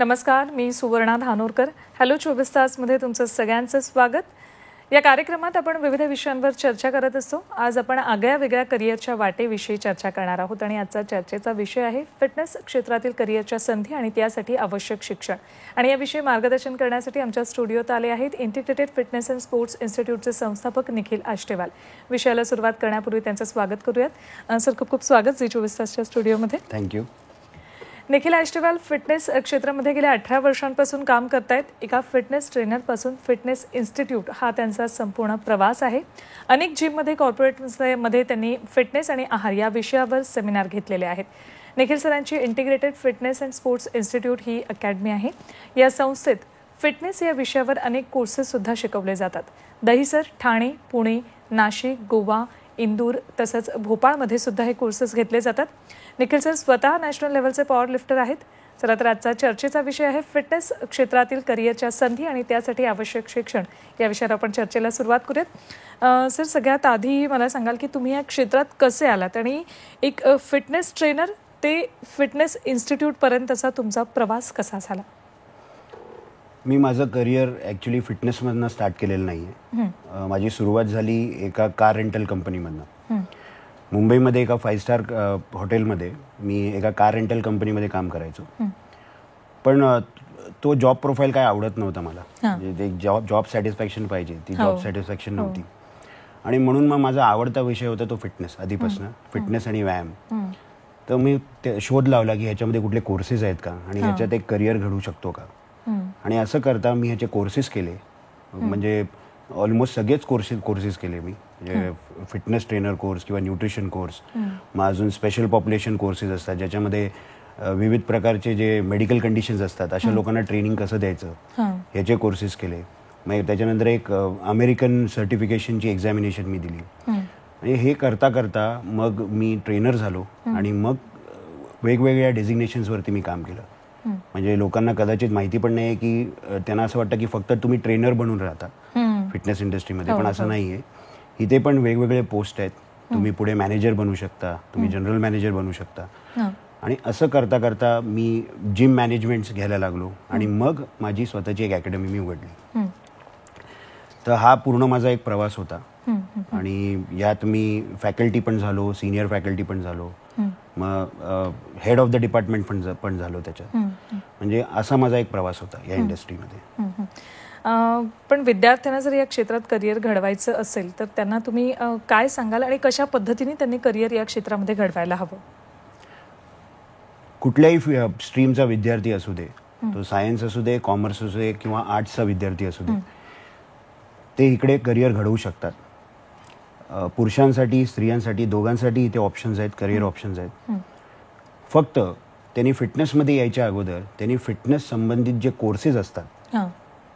नमस्कार, मी सुवर्णा धानोरकर. हॅलो 24 तासमध्ये तुमचं सगळ्यांचं स्वागत. या कार्यक्रमात आपण विविध विषयांवर चर्चा करत असतो. आज आपण आगळ्या वेगळ्या करिअरच्या वाटेविषयी चर्चा करणार आहोत आणि आजचा चर्चेचा विषय आहे फिटनेस क्षेत्रातील करिअरच्या संधी आणि त्यासाठी आवश्यक शिक्षण. आणि याविषयी मार्गदर्शन करण्यासाठी आमच्या स्टुडिओत आले आहेत इंटिग्रेटेड फिटनेस अँड स्पोर्ट्स इन्स्टिट्यूटचे संस्थापक निखिल आष्टेवाल. विषयाला सुरुवात करण्यापूर्वी त्यांचं स्वागत करूयात. सर, खूप खूप स्वागत झी 24 तासच्या स्टुडिओमध्ये. थँक्यू. निखिल आष्टेवाल फिटनेस क्षेत्रामध्ये गेल्या 18 वर्षांपासून काम करतायत. एका फिटनेस ट्रेनरपासून फिटनेस इन्स्टिट्यूट हा त्यांचा संपूर्ण प्रवास आहे. अनेक जिममध्ये कॉर्पोरेटमध्ये त्यांनी फिटनेस आणि आहार या विषयावर सेमिनार घेतलेले आहेत. निखिल सरांची integrated fitness and sports institute he academy आहे. या संस्थेत फिटनेस या विषयावर अनेक कोर्सेससुद्धा शिकवले जातात. दहिसर, ठाणे, पुणे, नाशिक, गोवा, इंदूर तसंच भोपाळमध्ये सुद्धा हे कोर्सेस घेतले जातात. निखिल सर स्वतः नॅशनल लेवलचे पॉवर लिफ्टर आहेत. चला तर आजचा चर्चेचा विषय आहे फिटनेस क्षेत्रातील करिअरच्या संधी आणि त्यासाठी आवश्यक शिक्षण. या विषयावर आपण चर्चेला सुरुवात करूयात. सर, सगळ्यात आधी मला सांगाल की तुम्ही या क्षेत्रात कसे आलात आणि एक फिटनेस ट्रेनर ते फिटनेस इन्स्टिट्यूटपर्यंतचा तुमचा प्रवास कसा झाला? मी माझं करिअर ॲक्च्युली फिटनेसमधनं स्टार्ट केलेलं नाही आहे. माझी सुरुवात झाली एका कार रेंटल कंपनीमधनं. मुंबईमध्ये एका 5 स्टार हॉटेलमध्ये मी एका कार रेंटल कंपनीमध्ये काम करायचो. पण तो जॉब प्रोफाईल काय आवडत नव्हता मला. म्हणजे एक जॉब सॅटिस्फॅक्शन पाहिजे, ती जॉब सॅटिस्फॅक्शन नव्हती. आणि म्हणून मग माझा आवडता विषय होता तो फिटनेस आधीपासून, फिटनेस आणि व्यायाम. तर मी शोध लावला की ह्याच्यामध्ये कुठले कोर्सेस आहेत का आणि ह्याच्यात एक करिअर घडू शकतो का. आणि असं करता मी ह्याचे कोर्सेस केले. म्हणजे ऑलमोस्ट सगळेच कोर्सेस केले मी. म्हणजे फिटनेस ट्रेनर कोर्स किंवा न्यूट्रिशन कोर्स, मग अजून स्पेशल पॉप्युलेशन कोर्सेस असतात ज्याच्यामध्ये विविध प्रकारचे जे मेडिकल कंडिशन्स असतात अशा लोकांना ट्रेनिंग कसं द्यायचं ह्याचे कोर्सेस केले. मग त्याच्यानंतर एक अमेरिकन सर्टिफिकेशनची एक्झामिनेशन मी दिली. आणि हे करता करता मग मी ट्रेनर झालो आणि मग वेगवेगळ्या डेझिग्नेशन्सवरती मी काम केलं. म्हणजे लोकांना कदाचित माहिती पण नाही की त्यांना असं वाटतं की फक्त तुम्ही ट्रेनर बनून राहता फिटनेस इंडस्ट्रीमध्ये, पण असं नाही आहे. इथे पण वेगवेगळे पोस्ट आहेत. तुम्ही पुढे मॅनेजर बनू शकता, तुम्ही जनरल मॅनेजर बनू शकता. आणि असं करता करता मी जिम मॅनेजमेंट्स घ्यायला लागलो आणि मग माझी स्वतःची एक अकॅडमी मी उघडली. तर हा पूर्ण माझा एक प्रवास होता. आणि यात मी फॅकल्टी पण झालो, सिनियर फॅकल्टी पण झालो, मग हेड ऑफ द डिपार्टमेंट पण झालो त्याच्यात. म्हणजे असा माझा एक प्रवास होता या इंडस्ट्रीमध्ये. पण विद्यार्थ्यांना जर या क्षेत्रात करिअर घडवायचं असेल तर त्यांना तुम्ही काय सांगाल आणि कशा पद्धतीने त्यांनी करिअर या क्षेत्रामध्ये घडवायला हवं? कुठल्याही स्ट्रीमचा विद्यार्थी असू दे, तो सायन्स असू दे, कॉमर्स असू दे किंवा आर्ट्सचा विद्यार्थी असू दे, ते इकडे करिअर घडवू शकतात. पुरुषांसाठी, स्त्रियांसाठी, दोघांसाठी इथे ऑप्शन्स आहेत, करिअर ऑप्शन्स आहेत. फक्त त्यांनी फिटनेसमध्ये यायच्या अगोदर त्यांनी फिटनेस संबंधित जे कोर्सेस असतात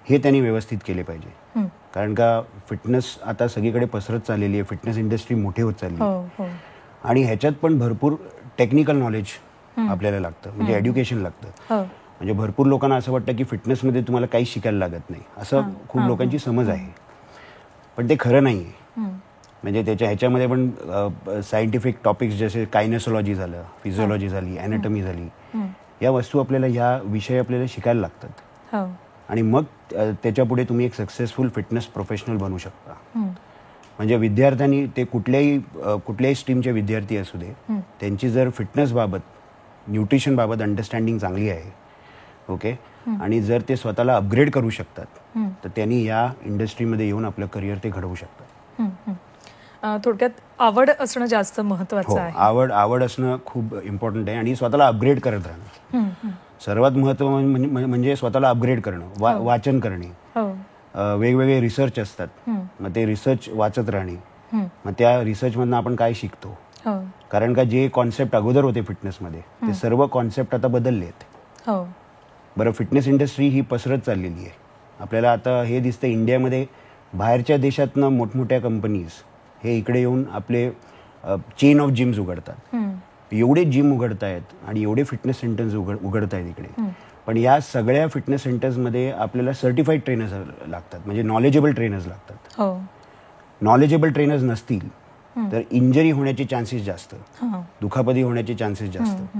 हे त्यांनी व्यवस्थित केले पाहिजे. कारण का फिटनेस आता सगळीकडे पसरत चाललेली आहे, फिटनेस इंडस्ट्री मोठी होत चालली आहे. आणि ह्याच्यात पण भरपूर टेक्निकल नॉलेज आपल्याला लागतं, म्हणजे एज्युकेशन लागतं. म्हणजे भरपूर लोकांना असं वाटतं की फिटनेसमध्ये तुम्हाला काही शिकायला लागत नाही, असं खूप लोकांची समज आहे. पण ते खरं नाही आहे. म्हणजे ह्याच्यामध्ये पण सायंटिफिक टॉपिक्स जसे कायनेसॉलॉजी झालं, फिजिओलॉजी झाली, ॲनाटॉमी झाली, या वस्तू आपल्याला, या विषय आपल्याला शिकायला लागतात. आणि मग त्याच्यापुढे तुम्ही एक सक्सेसफुल फिटनेस प्रोफेशनल बनू शकता. म्हणजे विद्यार्थ्यांनी, ते कुठल्याही स्ट्रीमचे विद्यार्थी असू दे, त्यांची जर फिटनेसबाबत, न्यूट्रिशनबाबत अंडरस्टँडिंग चांगली आहे, ओके, आणि जर ते स्वतःला अपग्रेड करू शकतात तर त्यांनी या इंडस्ट्रीमध्ये येऊन आपलं करिअर ते घडवू शकतात. थोडक्यात आवड असणं जास्त महत्त्वाचं आहे. आवड असणं खूप इम्पॉर्टंट आहे आणि स्वतःला अपग्रेड करत राहणं सर्वात महत्त्वाचं. म्हणजे स्वतःला अपग्रेड करणं, वाचन करणे, वेगवेगळे रिसर्च असतात, मग ते रिसर्च वाचत राहणे, मग त्या रिसर्चमधनं आपण काय शिकतो. कारण का जे कॉन्सेप्ट अगोदर होते फिटनेसमध्ये ते सर्व कॉन्सेप्ट आता बदलले आहेत. बरं, फिटनेस इंडस्ट्री ही पसरत चाललेली आहे. आपल्याला आता हे दिसतं इंडियामध्ये बाहेरच्या देशातनं मोठमोठ्या कंपनीज हे इकडे येऊन आपले चेन ऑफ जिम्स उघडतात. एवढे जिम उघडत आहेत आणि एवढे फिटनेस सेंटर्स उघडत आहेत इकडे. पण या सगळ्या फिटनेस सेंटर्समध्ये आपल्याला सर्टिफाईड ट्रेनर्स लागतात, म्हणजे नॉलेजेबल ट्रेनर्स लागतात. नॉलेजेबल ट्रेनर्स नसतील तर इंजरी होण्याचे चान्सेस जास्त, दुखापती होण्याचे चान्सेस जास्त.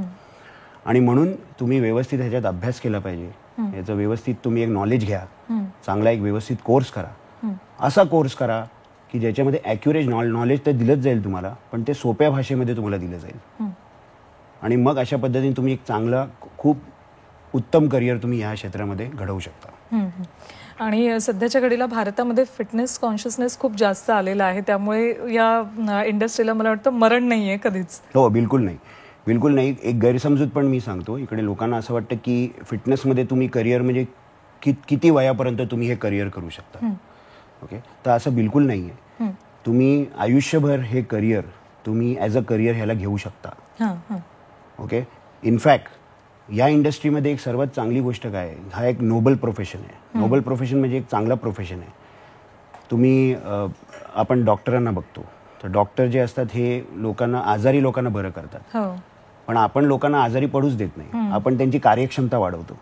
आणि म्हणून तुम्ही व्यवस्थित ह्याच्यात अभ्यास केला पाहिजे. याचं व्यवस्थित तुम्ही एक नॉलेज घ्या, चांगला एक व्यवस्थित कोर्स करा. असा कोर्स करा की ज्याच्यामध्ये ॲक्युरेट नॉलेज तर दिलंच जाईल तुम्हाला, पण ते सोप्या भाषेमध्ये तुम्हाला दिलं जाईल. आणि मग अशा पद्धतीने तुम्ही एक चांगला खूप उत्तम करिअर तुम्ही या क्षेत्रामध्ये घडवू शकता. आणि सध्याच्या घडीला भारतामध्ये फिटनेस कॉन्शियसनेस खूप जास्त आलेला आहे, त्यामुळे या इंडस्ट्रीला मला वाटतं मरण नाही आहे कधीच. हो, बिलकुल नाही, बिलकुल नाही. एक गैरसमजूत पण मी सांगतो, इकडे लोकांना असं वाटतं की फिटनेसमध्ये तुम्ही करिअर म्हणजे किती वयापर्यंत तुम्ही हे करिअर करू शकता. ओके, तर असं बिलकुल नाही आहे. तुम्ही आयुष्यभर हे करिअर तुम्ही ॲज अ करिअर ह्याला घेऊ शकता. ओके, इनफॅक्ट या इंडस्ट्रीमध्ये एक सर्वात चांगली गोष्ट काय आहे, हा एक नोबल प्रोफेशन आहे. नोबल प्रोफेशन म्हणजे एक चांगला प्रोफेशन आहे. तुम्ही आपण डॉक्टरांना बघतो, तर डॉक्टर जे असतात हे आजारी लोकांना बरं करतात. पण आपण लोकांना आजारी पडूच देत नाही, आपण त्यांची कार्यक्षमता वाढवतो.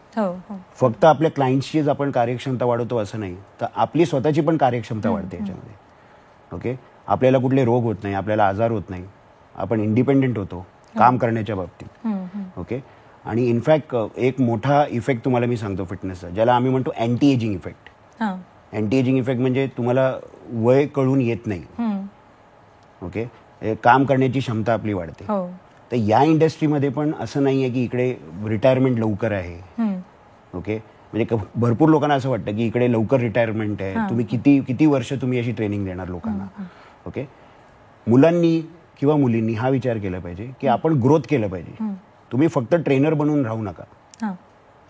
फक्त आपल्या क्लायंट्सचीच आपण कार्यक्षमता वाढवतो असं नाही, तर आपली स्वतःची पण कार्यक्षमता वाढते याच्यामध्ये. ओके, आपल्याला कुठले रोग होत नाही, आपल्याला आजार होत नाही, आपण इंडिपेंडेंट होतो काम करण्याच्या बाबतीत. ओके, आणि इनफॅक्ट एक मोठा इफेक्ट तुम्हाला मी सांगतो फिटनेसचा, ज्याला आम्ही म्हणतो anti ageing effect. Anti ageing effect म्हणजे तुम्हाला वय कळून येत नाही. ओके, काम करण्याची क्षमता आपली वाढते. तर या इंडस्ट्रीमध्ये पण असं नाही आहे की इकडे रिटायरमेंट लवकर आहे. ओके, म्हणजे भरपूर लोकांना असं वाटतं की इकडे लवकर रिटायरमेंट आहे, तुम्ही किती वर्ष तुम्ही अशी ट्रेनिंग देणार लोकांना. ओके, मुलांनी किंवा मुलींनी हा विचार केला पाहिजे की आपण ग्रोथ केलं पाहिजे. तुम्ही फक्त ट्रेनर बनून राहू नका,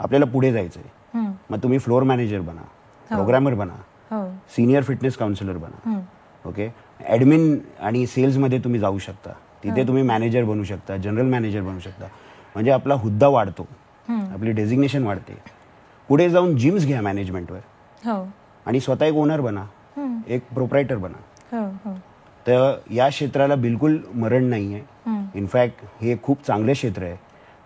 आपल्याला पुढे जायचं आहे. मग तुम्ही फ्लोअर मॅनेजर बना, प्रोग्रॅमर बना, सिनियर फिटनेस काउन्सिलर बना. ओके, ॲडमिन आणि सेल्समध्ये तुम्ही जाऊ शकता, तिथे तुम्ही मॅनेजर बनू शकता, जनरल मॅनेजर बनू शकता. म्हणजे आपला हुद्दा वाढतो, आपली डेझिग्नेशन वाढते. पुढे जाऊन जिम्स घ्या मॅनेजमेंटवर आणि स्वतः एक ओनर बना, एक प्रोप्रायटर बना. तर या क्षेत्राला बिलकुल मरण नाही आहे. इनफॅक्ट हे खूप चांगलं क्षेत्र आहे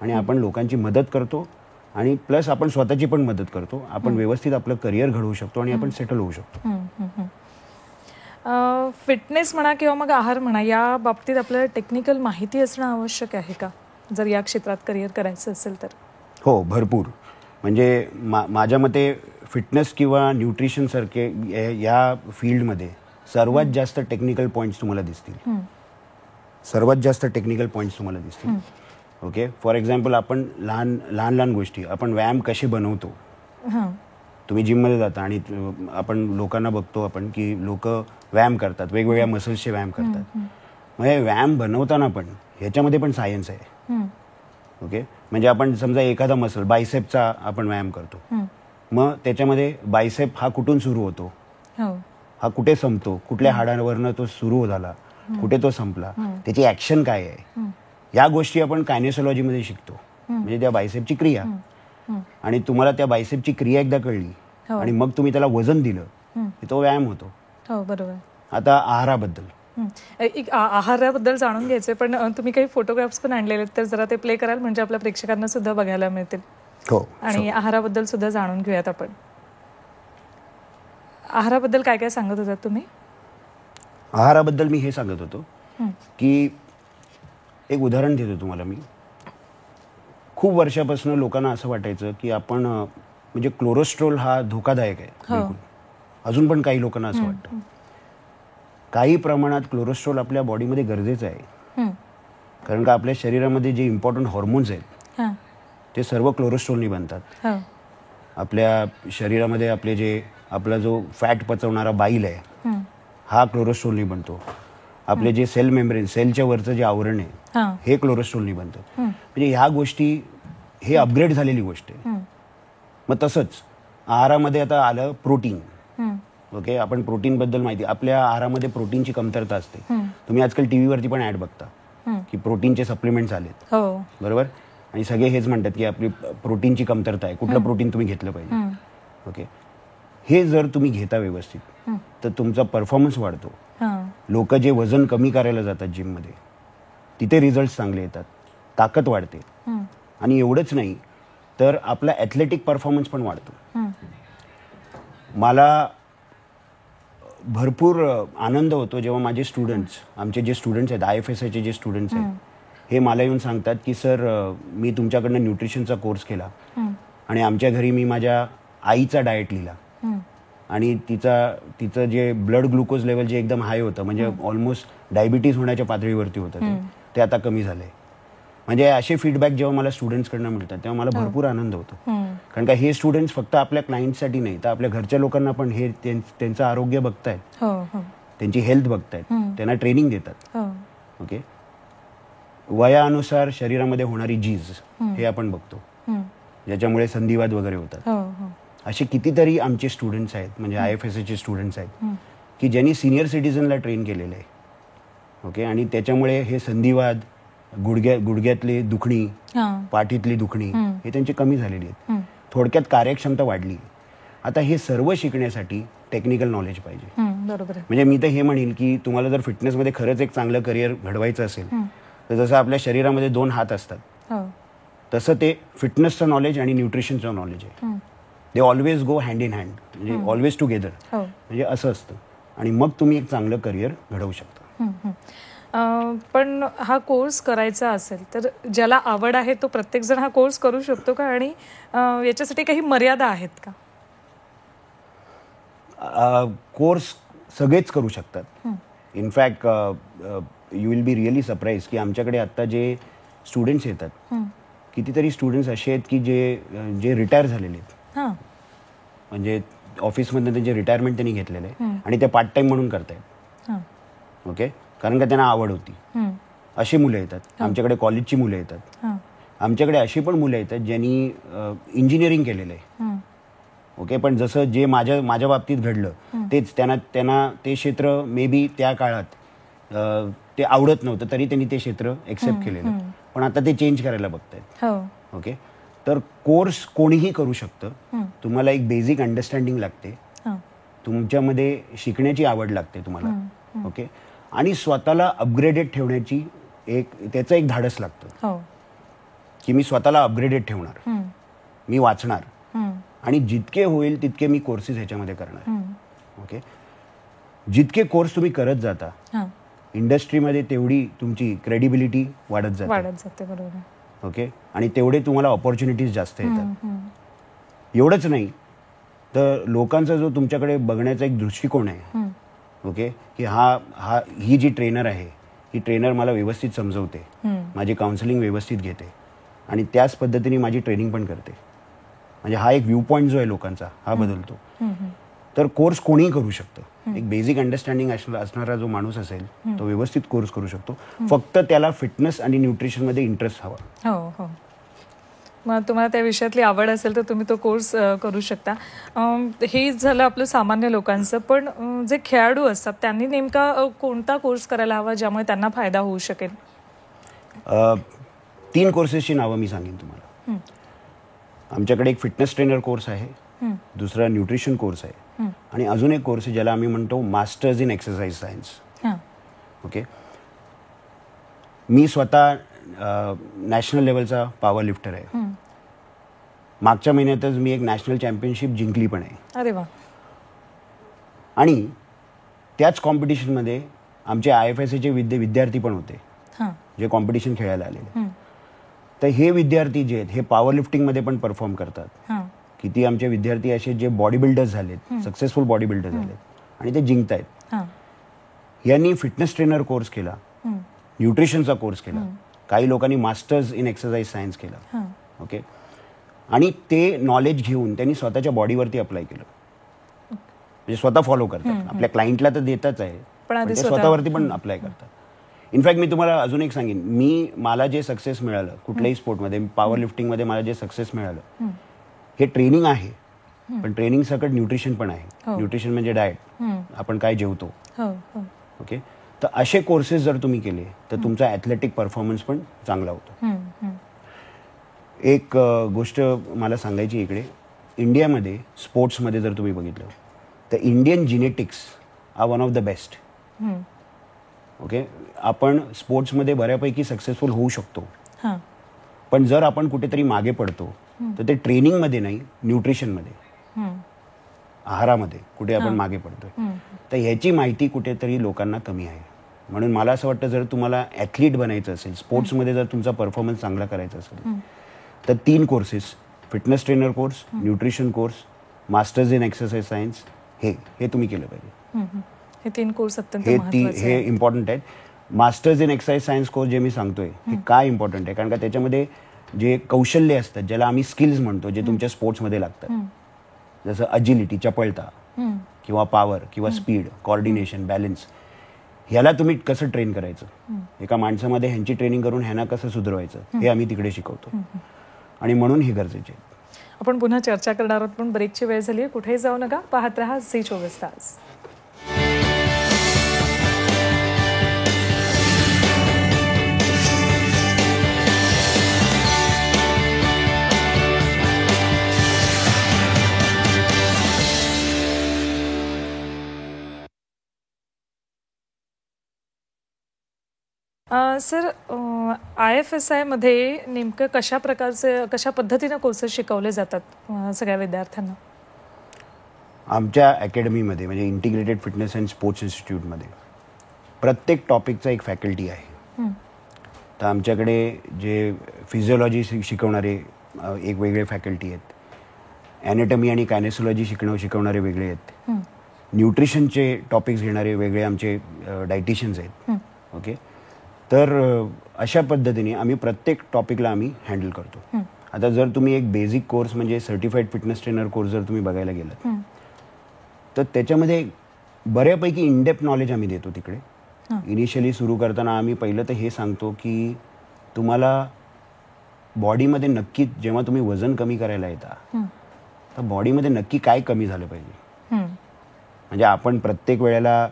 आणि आपण लोकांची मदत करतो आणि प्लस आपण स्वतःची पण मदत करतो. आपण व्यवस्थित आपलं करिअर घडवू शकतो आणि आपण सेटल होऊ शकतो. फिटनेस म्हणा किंवा मग आहार म्हणा, या बाबतीत आपल्याला टेक्निकल माहिती असणं आवश्यक आहे का, जर या क्षेत्रात करिअर करायचं असेल तर? हो, भरपूर. म्हणजे माझ्या मते फिटनेस किंवा न्यूट्रिशन सारखे या फील्डमध्ये सर्वात जास्त टेक्निकल पॉईंट्स तुम्हाला दिसतील. सर्वात जास्त टेक्निकल पॉईंट्स तुम्हाला दिसतील. ओके, फॉर एक्झाम्पल आपण लहान गोष्टी, आपण व्यायाम कसे बनवतो. तुम्ही जिममध्ये जाता आणि आपण लोकांना बघतो आपण की लोक व्यायाम करतात, वेगवेगळ्या मसल्सचे व्यायाम करतात. मग हे व्यायाम बनवताना पण ह्याच्यामध्ये पण सायन्स आहे. ओके, म्हणजे आपण समजा एखादा मसल बायसेपचा आपण व्यायाम करतो, मग त्याच्यामध्ये बायसेप हा कुठून सुरू होतो, हा कुठे संपतो, कुठल्या हाडावरनं तो सुरू झाला, कुठे तो संपला, त्याची ॲक्शन काय आहे, या गोष्टी आपण कायनेसॉलॉजीमध्ये शिकतो. म्हणजे त्या बायसेपची क्रिया. आणि तुम्हाला त्या बायसेपची क्रिया एकदा कळली आणि मग तुम्ही त्याला वजन दिलं की तो व्यायाम होतो. बरोबर. आता आहाराबद्दल आहाराबद्दल जाणून घ्यायचे, पण तुम्ही काही फोटोग्राफ्स पण आणलेले तर जरा ते प्ले कराल, म्हणजे आपल्या प्रेक्षकांना सुद्धा बघायला मिळतील. हो, आणि आहाराबद्दल सुद्धा जाणून घेऊयात आपण. आहाराबद्दल काय काय सांगत होतात तुम्ही? आहाराबद्दल मी हे सांगत होतो की एक उदाहरण देतो तुम्हाला मी. खूप वर्षापासून लोकांना असं वाटायचं की आपण म्हणजे क्लोरोस्ट्रोल हा धोकादायक आहे. बिलकुल. अजून पण काही लोकांना असं वाटतं. काही प्रमाणात क्लोरोस्ट्रोल आपल्या बॉडीमध्ये गरजेचं आहे, कारण का आपल्या शरीरामध्ये जे इम्पॉर्टंट हॉर्मोन्स आहेत ते सर्व क्लोरोस्ट्रोलनी बनतात. आपल्या शरीरामध्ये आपला जो फॅट पचवणारा बाईल आहे हा क्लोरोस्ट्रोलनी बनतो. आपले जे सेल मेम्ब्रेन, सेलच्या वरचं जे आवरण आहे हे क्लोरोस्ट्रोलनी बनतं. म्हणजे ह्या गोष्टी हे अपग्रेड झालेली गोष्ट आहे. मग तसंच आहारामध्ये आता आलं प्रोटीन. ओके, आपण प्रोटीनबद्दल माहिती, आपल्या आहारामध्ये प्रोटीनची कमतरता असते. तुम्ही आजकाल टीव्हीवरती पण ऍड बघता की प्रोटीनचे सप्लिमेंट्स आलेत, बरोबर, आणि सगळे हेच म्हणतात की आपली प्रोटीनची कमतरता आहे, कुठलं प्रोटीन तुम्ही घेतलं पाहिजे. ओके, हे जर तुम्ही घेता व्यवस्थित तर तुमचा परफॉर्मन्स वाढतो. लोक जे वजन कमी करायला जातात जिममध्ये तिथे रिझल्ट चांगले येतात, ताकद वाढते. आणि एवढंच नाही तर आपला ॲथलेटिक परफॉर्मन्स पण वाढतो. मला भरपूर आनंद होतो जेव्हा माझे स्टुडंट्स, आमचे जे स्टुडंट्स आहेत, IFSIचे जे स्टुडंट्स आहेत, हे मला येऊन सांगतात की सर मी तुमच्याकडनं न्यूट्रिशनचा कोर्स केला आणि आमच्या घरी मी माझ्या आईचा डाएट लिहिला आणि तिचं जे ब्लड ग्लुकोज लेवल जे एकदम हाय होतं म्हणजे ऑलमोस्ट डायबिटीज होण्याच्या पातळीवरती होतं ते आता कमी झालंय. म्हणजे असे फीडबॅक जेव्हा मला स्टुडंट्सकडनं मिळतात तेव्हा मला भरपूर आनंद होतो. कारण का हे स्टुडंट्स फक्त आपल्या क्लायंटसाठी नाही तर आपल्या घरच्या लोकांना पण हे त्यांचं आरोग्य बघतायत, त्यांची हेल्थ बघतायत, त्यांना ट्रेनिंग देतात. ओके, वयानुसार शरीरामध्ये होणारी झीज हे आपण बघतो ज्याच्यामुळे संधिवात वगैरे होतात. असे कितीतरी आमचे स्टुडंट्स आहेत म्हणजे IFSAचे स्टुडंट्स आहेत की ज्यांनी सिनियर सिटीजनला ट्रेन केलेलं आहे. ओके, आणि त्याच्यामुळे हे संधिवात, गुडघ्यातली दुखणी, पाठीतली दुखणी हे त्यांची कमी झालेली आहेत. थोडक्यात कार्यक्षमता वाढली. आता हे सर्व शिकण्यासाठी टेक्निकल नॉलेज पाहिजे. बरोबर. म्हणजे मी तर हे म्हणेन की तुम्हाला जर फिटनेसमध्ये खरंच एक चांगलं करिअर घडवायचं असेल तर जसं आपल्या शरीरामध्ये 2 हात असतात तसं ते फिटनेसचं नॉलेज आणि न्यूट्रिशनचं नॉलेज आहे. They always go hand in hand, म्हणजे ऑलवेज टुगेदर. म्हणजे असं असतं आणि मग तुम्ही एक चांगलं करिअर घडवू शकता. पण हा कोर्स करायचा असेल तर ज्याला आवड आहे तो प्रत्येकजण हा कोर्स करू शकतो का आणि याच्यासाठी काही मर्यादा आहेत का? कोर्स सगळेच करू शकतात. In fact you will be really surprise की आमच्याकडे आता जे स्टुडंट्स येतात कितीतरी स्टुडंट्स असे आहेत की जे रिटायर झालेले आहेत. म्हणजे ऑफिसमधनं त्यांचे रिटायरमेंट त्यांनी घेतलेलं आहे आणि ते पार्ट टाइम म्हणून करतायत. ओके, कारण का त्यांना आवड होती. अशी मुलं येतात आमच्याकडे, कॉलेजची मुलं येतात आमच्याकडे, अशी पण मुलं येतात ज्यांनी इंजिनिअरिंग केलेलं आहे. ओके, पण जसं जे माझ्या बाबतीत घडलं तेच त्यांना ते क्षेत्र मे बी त्या काळात ते आवडत नव्हतं तरी त्यांनी ते क्षेत्र एक्सेप्ट केलेलं, पण आता ते चेंज करायला बघतायत. ओके, तर कोर्स कोणीही करू शकतं. तुम्हाला एक बेसिक अंडरस्टँडिंग लागते, तुमच्यामध्ये शिकण्याची आवड लागते तुम्हाला. ओके, आणि स्वतःला अपग्रेडेड ठेवण्याची त्याचं एक धाडस लागतं की मी स्वतःला अपग्रेडेड ठेवणार, मी वाचणार आणि जितके होईल तितके मी कोर्सेस ह्याच्यामध्ये करणार. ओके, जितके कोर्स तुम्ही करत जाता इंडस्ट्रीमध्ये तेवढी तुमची क्रेडिबिलिटी वाढत जाते. बरोबर. ओके, आणि तेवढे तुम्हाला ऑपॉर्च्युनिटीज जास्त येतात. एवढंच नाही तर लोकांचा जो तुमच्याकडे बघण्याचा एक दृष्टिकोन आहे, ओके, की ही जी ट्रेनर आहे ही ट्रेनर मला व्यवस्थित समजवते, माझी काउन्सिलिंग व्यवस्थित घेते आणि त्याच पद्धतीने माझी ट्रेनिंग पण करते. म्हणजे हा एक व्ह्यू पॉईंट जो आहे लोकांचा हा बदलतो. तर कोर्स कोणीही करू शकतं. एक बेसिक अंडरस्टँडिंग असणारा जो माणूस असेल तो व्यवस्थित कोर्स करू शकतो. फक्त त्याला फिटनेस आणि न्यूट्रिशनमध्ये इंटरेस्ट हवा. मग तुम्हाला त्या विषयातली आवड असेल तर तुम्ही तो कोर्स करू शकता. हे झालं आपलं सामान्य लोकांचं, पण जे खेळाडू असतात त्यांनी नेमका कोणता कोर्स करायला हवा ज्यामुळे त्यांना फायदा होऊ शकेल? 3 कोर्सेसची नावं मी सांगेन तुम्हाला. आमच्याकडे एक फिटनेस ट्रेनर कोर्स आहे, दुसरा न्यूट्रिशन कोर्स आहे आणि अजून एक कोर्स आहे ज्याला आम्ही म्हणतो masters in exercise science. Okay, मी स्वतः नॅशनल लेवलचा पॉवर लिफ्टर आहे. मागच्या महिन्यातच मी एक नॅशनल चॅम्पियनशिप जिंकली पण आहे. अरे वा. आणि त्याच कॉम्पिटिशनमध्ये आमचे IFSAचे विद्यार्थी पण होते जे कॉम्पिटिशन खेळायला आलेले. तर हे विद्यार्थी जे आहेत हे पॉवर लिफ्टिंगमध्ये पण परफॉर्म करतात. किती आमचे विद्यार्थी असे जे बॉडी बिल्डर्स झालेत, सक्सेसफुल बॉडी बिल्डर झालेत आणि ते जिंकतायत. यांनी फिटनेस ट्रेनर कोर्स केला, न्यूट्रिशनचा कोर्स केला, काही लोकांनी मास्टर्स इन एक्सरसाइज सायन्स केला. ओके, आणि ते नॉलेज घेऊन त्यांनी स्वतःच्या बॉडीवरती अप्लाय केलं. म्हणजे स्वतः फॉलो करतात. आपल्या क्लायंटला तर देतच आहे पण ते स्वतःवरती पण अप्लाय करतात. इनफॅक्ट मी तुम्हाला अजून एक सांगेन, मला जे सक्सेस मिळालं कुठल्याही स्पोर्टमध्ये, पॉवर लिफ्टिंगमध्ये मला जे सक्सेस मिळालं हे ट्रेनिंग आहे, पण ट्रेनिंग सकट न्यूट्रिशन पण आहे. न्यूट्रिशन म्हणजे डाएट, आपण काय जेवतो. ओके, तर असे कोर्सेस जर तुम्ही केले तर तुमचा ॲथलेटिक परफॉर्मन्स पण चांगला होतो. एक गोष्ट मला सांगायची इकडे, इंडियामध्ये स्पोर्ट्समध्ये जर तुम्ही बघितलं तर Indian genetics are one of the best. Okay, आपण स्पोर्ट्समध्ये बऱ्यापैकी सक्सेसफुल होऊ शकतो, पण जर आपण कुठेतरी मागे पडतो तर ते ट्रेनिंगमध्ये नाही, न्यूट्रिशनमध्ये, आहारामध्ये कुठे आपण मागे पडतोय. तर ह्याची माहिती कुठेतरी लोकांना कमी आहे. म्हणून मला असं वाटतं जर तुम्हाला ॲथलीट बनायचं असेल, स्पोर्ट्समध्ये जर तुमचा परफॉर्मन्स चांगला करायचा असेल तर 3 courses, fitness trainer course, nutrition course, masters in exercise science, हे तुम्ही केलं पाहिजे. हे 3 कोर्स अत्यंत महत्त्वाचे हे इम्पॉर्टंट आहेत. Masters in exercise science course जे मी सांगतोय हे काय इम्पॉर्टंट आहे, कारण का त्याच्यामध्ये जे कौशल्य असतात ज्याला आम्ही स्किल्स म्हणतो, जे तुमच्या स्पोर्ट्समध्ये लागतात, जसं अजिलिटी, चपळता, किंवा पॉवर किंवा स्पीड, कोऑर्डिनेशन, बॅलन्स, ह्याला तुम्ही कसं ट्रेन करायचं, एका माणसामध्ये ह्यांची ट्रेनिंग करून ह्यांना कसं सुधारवायचं हे आम्ही तिकडे शिकवतो. आणि म्हणून हे गरजेचे आहे. आपण पुन्हा चर्चा करणार आहोत, पण ब्रेकची वेळ झाली आहे. कुठेही जाऊ नका, पाहत रहा झी 24 तास. सर, IFSI मध्ये नेमकं कशा पद्धतीने कोर्सेस शिकवले जातात सगळ्या विद्यार्थ्यांना? आमच्या अकॅडमीमध्ये म्हणजे इंटिग्रेटेड फिटनेस अँड स्पोर्ट्स इन्स्टिट्यूटमध्ये प्रत्येक टॉपिकचा एक फॅकल्टी आहे. तर आमच्याकडे जे फिजिओलॉजी शिकवणारे एक वेगळे फॅकल्टी आहेत, ॲनाटॉमी आणि कायनेसॉलॉजी शिकवणारे वेगळे आहेत, न्यूट्रिशनचे टॉपिक्स घेणारे वेगळे आमचे डायटिशियन्स आहेत. ओके, तर अशा पद्धतीने आम्ही प्रत्येक टॉपिकला आम्ही हँडल करतो. आता जर तुम्ही एक बेसिक कोर्स म्हणजे सर्टिफाईड फिटनेस ट्रेनर कोर्स जर तुम्ही बघायला गेलात तर त्याच्यामध्ये बऱ्यापैकी इनडेप्थ नॉलेज आम्ही देतो तिकडे. इनिशियली सुरू करताना आम्ही पहिलं तर हे सांगतो की तुम्हाला बॉडीमध्ये नक्की जेव्हा तुम्ही वजन कमी करायला येता तर बॉडीमध्ये नक्की काय कमी झालं पाहिजे. म्हणजे आपण प्रत्येक वेळेला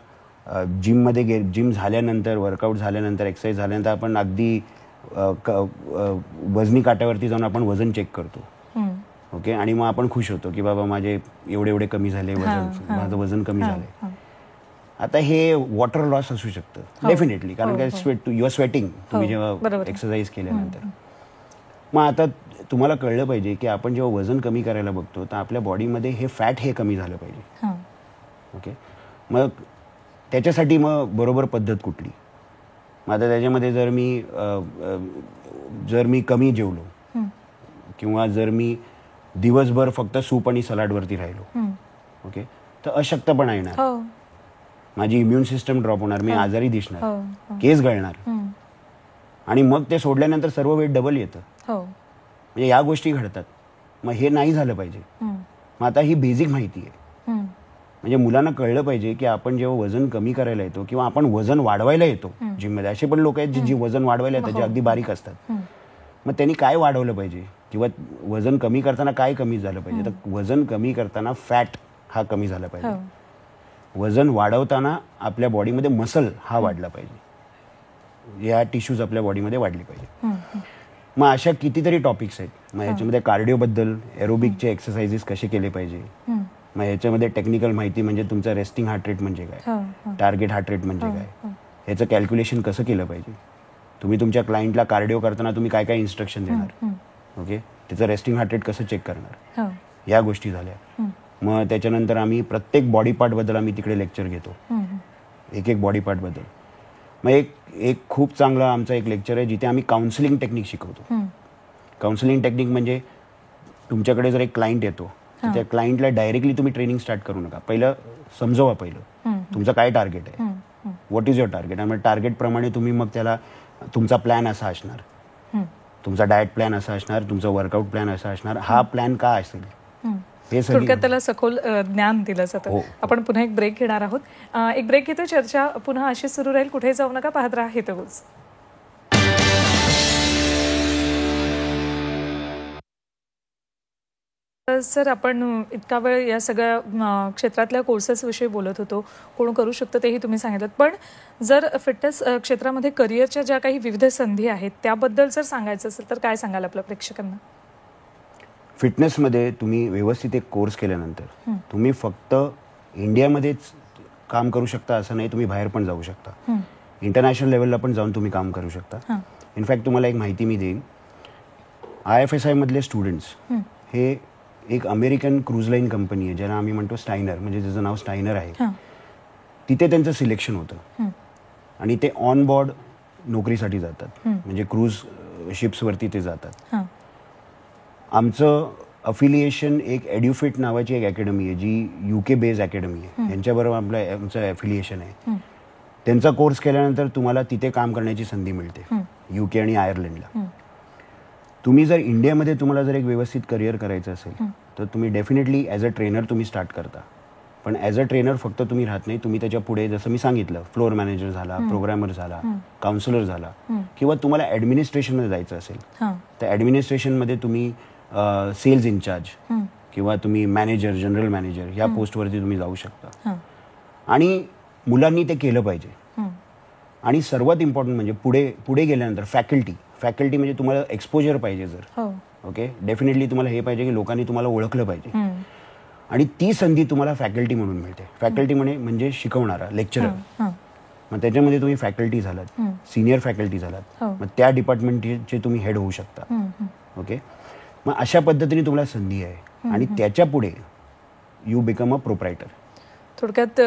जिममध्ये जिम झाल्यानंतर, वर्कआउट झाल्यानंतर, एक्सरसाइज झाल्यानंतर आपण अगदी वजनी काट्यावरती जाऊन आपण वजन चेक करतो. ओके, आणि मग आपण खुश होतो की बाबा माझे एवढे कमी झाले, माझं वजन कमी झालंय. आता हे वॉटर लॉस असू शकतं डेफिनेटली, कारण काय यू आर स्वेटिंग तुम्ही जेव्हा एक्सरसाइज केल्यानंतर. मग आता तुम्हाला कळलं पाहिजे की आपण जेव्हा वजन कमी करायला बघतो तर आपल्या बॉडीमध्ये हे फॅट हे कमी झालं पाहिजे. ओके, मग त्याच्यासाठी मग बरोबर पद्धत कुठली. मग आता त्याच्यामध्ये जर मी कमी जेवलो किंवा जर मी दिवसभर फक्त सूप आणि सलाडवरती राहिलो, ओके, तर अशक्तपणा येणार, माझी इम्युन सिस्टम ड्रॉप होणार, मी आजारी दिसणार, केस गळणार, आणि मग ते सोडल्यानंतर सर्व वेट डबल येतं. म्हणजे या गोष्टी घडतात. मग हे नाही झालं पाहिजे. मग आता ही बेसिक माहिती आहे. म्हणजे मुलांना कळलं पाहिजे की आपण जेव्हा वजन कमी करायला येतो किंवा आपण वजन वाढवायला येतो जिममध्ये, असे पण लोक आहेत जे वजन वाढवायला येतात, जे अगदी बारीक असतात. मग त्यांनी काय वाढवलं पाहिजे किंवा वजन कमी करताना काय कमी झालं पाहिजे. तर वजन कमी करताना फॅट हा कमी झाला पाहिजे. वजन वाढवताना आपल्या बॉडीमध्ये मसल हा वाढला पाहिजे, या टिश्यूज आपल्या बॉडीमध्ये वाढली पाहिजे. मग अशा कितीतरी टॉपिक्स आहेत. मग याच्यामध्ये कार्डिओबद्दल, एरोबिकचे एक्सरसाइजेस कसे केले पाहिजे, मग याच्यामध्ये टेक्निकल माहिती म्हणजे तुमचा रेस्टिंग हार्ट रेट म्हणजे काय, टार्गेट हार्ट रेट म्हणजे काय, याचं कॅल्क्युलेशन कसं केलं पाहिजे, तुम्ही तुमच्या क्लायंटला कार्डिओ करताना तुम्ही काय काय इन्स्ट्रक्शन देणार, ओके, त्याचं रेस्टिंग हार्ट रेट कसं चेक करणार, या गोष्टी झाल्या. मग त्याच्यानंतर आम्ही प्रत्येक बॉडी पार्टबद्दल आम्ही तिकडे लेक्चर घेतो, एक बॉडी पार्टबद्दल. मग एक खूप चांगला आमचा एक लेक्चर आहे जिथे आम्ही काउन्सिलिंग टेक्निक शिकवतो. काउन्सिलिंग टेक्निक म्हणजे तुमच्याकडे जर एक क्लायंट येतो, त्या क्लायंटला डायरेक्टली तुम्ही ट्रेनिंग स्टार्ट करू नका. पहिलं समजवा, तुमचं काय टार्गेट आहे, व्हॉट इज युअर टार्गेट, आणि टार्गेट प्रमाणे तुम्ही मग त्याला तुमचा प्लॅन असा असणार, तुमचा डाएट प्लॅन असा असणार, तुमचा वर्कआउट प्लॅन असा असणार, हा प्लॅन का असेल, हे थोडक्यात त्याला सखोल ज्ञान दिलं जातं. आपण पुन्हा एक ब्रेक घेणार आहोत. एक ब्रेक घेतो, चर्चा पुन्हा अशीच सुरू राहील. कुठे जाऊ नका, पाहत राहा हितगुज. सर, आपण इतका वेळ या सगळ्या क्षेत्रातल्या कोर्सेस विषयी बोलत होतो, कोण करू शकतं तेही तुम्ही सांगितलं. पण जर फिटनेस क्षेत्रामध्ये करिअरच्या ज्या काही विविध संधी आहेत त्याबद्दल जर सांगायचं असेल तर काय सांगाल आपल्या प्रेक्षकांना? फिटनेसमध्ये तुम्ही व्यवस्थित एक कोर्स केल्यानंतर तुम्ही फक्त इंडियामध्येच काम करू शकता असं नाही, तुम्ही बाहेर पण जाऊ शकता. इंटरनॅशनल लेवलला पण जाऊन तुम्ही काम करू शकता. इनफॅक्ट तुम्हाला एक माहिती मी देईन, IFSI मधले स्टुडंट्स हे एक अमेरिकन क्रूज लाईन कंपनी आहे ज्याला आम्ही म्हणतो स्टायनर, म्हणजे ज्याचं नाव स्टायनर आहे, तिथे त्यांचं सिलेक्शन होतं. आणि ते ऑन बोर्ड नोकरीसाठी जातात, म्हणजे क्रूज शिप्सवरती ते जातात. आमचं अफिलिएशन एक एड्युफिट नावाची एक अकॅडमी आहे, जी UK बेस्ड अकॅडमी आहे. यांच्याबरोबर आमचं अफिलिएशन आहे. त्यांचा कोर्स केल्यानंतर तुम्हाला तिथे काम करण्याची संधी मिळते, UK आणि आयर्लंडला. तुम्ही जर इंडियामध्ये तुम्हाला जर एक व्यवस्थित करिअर करायचं असेल तर तुम्ही डेफिनेटली ॲज अ ट्रेनर तुम्ही स्टार्ट करता. पण ॲज अ ट्रेनर फक्त तुम्ही राहत नाही, तुम्ही त्याच्या पुढे जसं मी सांगितलं फ्लोअर मॅनेजर झाला, प्रोग्रॅमर झाला, काउन्सिलर झाला, किंवा तुम्हाला ॲडमिनिस्ट्रेशनमध्ये जायचं असेल तर ॲडमिनिस्ट्रेशनमध्ये तुम्ही सेल्स इन्चार्ज किंवा तुम्ही मॅनेजर, जनरल मॅनेजर ह्या पोस्टवरती तुम्ही जाऊ शकता. आणि मुलांनी ते केलं पाहिजे. आणि सर्वात इम्पॉर्टंट म्हणजे पुढे गेल्यानंतर फॅकल्टी म्हणजे तुम्हाला एक्सपोजर पाहिजे. जर ओके, डेफिनेटली तुम्हाला हे पाहिजे की लोकांनी तुम्हाला ओळखलं पाहिजे. आणि ती संधी तुम्हाला फॅकल्टी म्हणून मिळते. फॅकल्टी म्हणजे शिकवणारा, लेक्चरर. मग त्याच्यामध्ये तुम्ही फॅकल्टी झालात, सिनियर फॅकल्टी झालात, मग त्या डिपार्टमेंटचे तुम्ही हेड होऊ शकता. ओके, मग अशा पद्धतीने तुम्हाला संधी आहे. आणि त्याच्या पुढे यू बिकम अ प्रोप्रायटर. थोडक्यात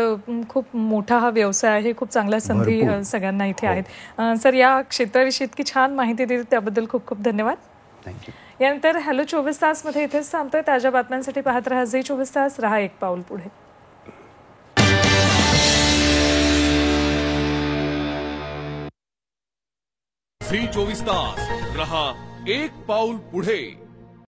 खूप मोठा हा व्यवसाय आहे, खूप चांगल्या संधी सगळ्यांना इथे आहेत. सर, या क्षेत्राविषयी इतकी छान माहिती दिली त्याबद्दल खूप खूप धन्यवाद. थँक्यू. यानंतर हॅलो 24 तासमध्ये इथेच थांबतोय. ताज्या बातम्यांसाठी पाहत रहा झी 24 तास. रहा एक पाऊल पुढे. झी 24 तास, रहा एक पाऊल पुढे.